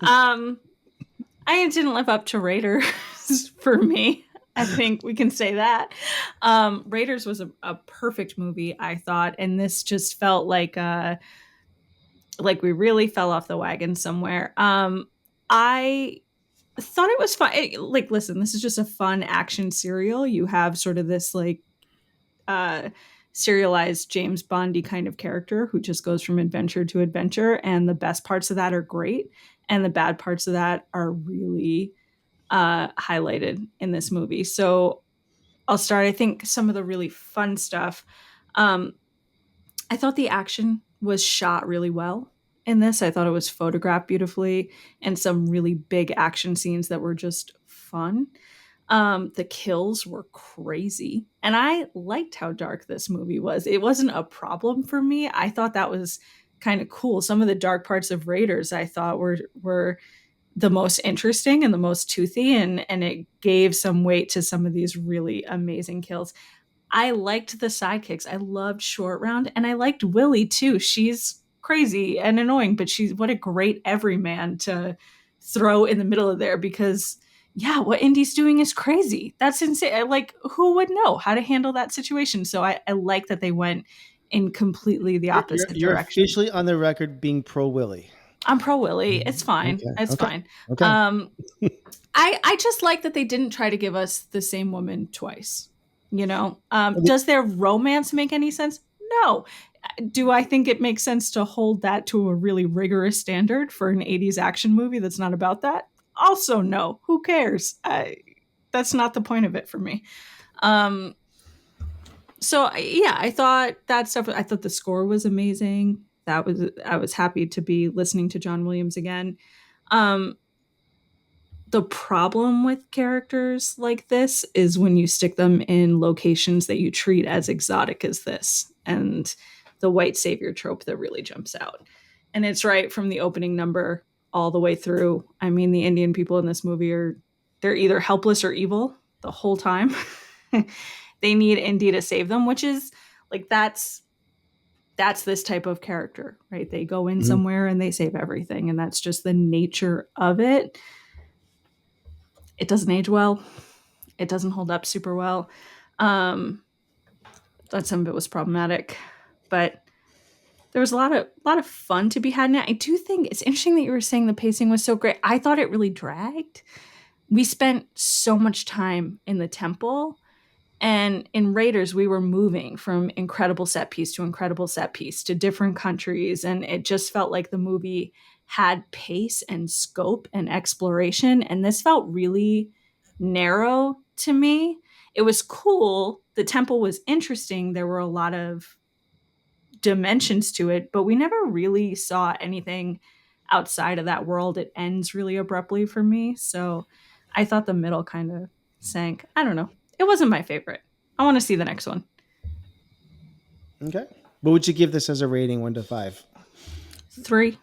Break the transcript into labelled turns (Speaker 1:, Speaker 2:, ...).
Speaker 1: Um, I didn't live up to Raiders for me. I think we can say that. Raiders was a perfect movie, I thought, and this just felt like we really fell off the wagon somewhere. I thought it was fun. Like, listen, this is just a fun action serial. You have sort of this uh, serialized James Bondy kind of character who just goes from adventure to adventure, and the best parts of that are great, and the bad parts of that are really highlighted in this movie. So I'll start. I think some of the really fun stuff. Um, I thought the action was shot really well in this. I thought it was photographed beautifully, and some really big action scenes that were just fun. The kills were crazy, and I liked how dark this movie was. It wasn't a problem for me. I thought that was kind of cool. Some of the dark parts of Raiders I thought were the most interesting and the most toothy, and it gave some weight to some of these really amazing kills. I liked the sidekicks. I loved Short Round, and I liked Willie too. She's crazy and annoying, but she's what a great everyman to throw in the middle of there because yeah, what Indy's doing is crazy. That's insane. Like, who would know how to handle that situation? So I like that they went in completely the opposite
Speaker 2: You're
Speaker 1: direction.
Speaker 2: officially on the record being pro Willie.
Speaker 1: I'm pro Willie. It's fine.
Speaker 2: Okay.
Speaker 1: It's
Speaker 2: Okay.
Speaker 1: fine.
Speaker 2: Okay.
Speaker 1: Um, I just like that they didn't try to give us the same woman twice. Does their romance make any sense? No. Do I think it makes sense to hold that to a really rigorous standard for an 80s action movie that's not about that? Also, no. Who cares? That's not the point of it for me. Um, so yeah, I thought that stuff. I thought the score was amazing. I was happy to be listening to John Williams again. Um, the problem with characters like this is when you stick them in locations that you treat as exotic as this, and the white savior trope that really jumps out. And it's right from the opening number all the way through. I mean, the Indian people in this movie they're either helpless or evil the whole time. They need Indy to save them, which is like that's this type of character, right? They go in
Speaker 2: Mhm.
Speaker 1: somewhere and they save everything, and that's just the nature of it. It doesn't age well. It doesn't hold up super well. Um, thought some of it was problematic, but there was a lot of fun to be had. And I do think it's interesting that you were saying the pacing was so great. I thought it really dragged. We spent so much time in the temple, and in Raiders, we were moving from incredible set piece to incredible set piece to different countries. And it just felt like the movie had pace and scope and exploration. And this felt really narrow to me. It was cool. The temple was interesting. There were a lot of dimensions to it, but we never really saw anything outside of that world. It ends really abruptly for me. So I thought the middle kind of sank. I don't know. It wasn't my favorite. I want to see the next one.
Speaker 2: Okay. What would you give this as a rating, 1 to 5?
Speaker 1: 3.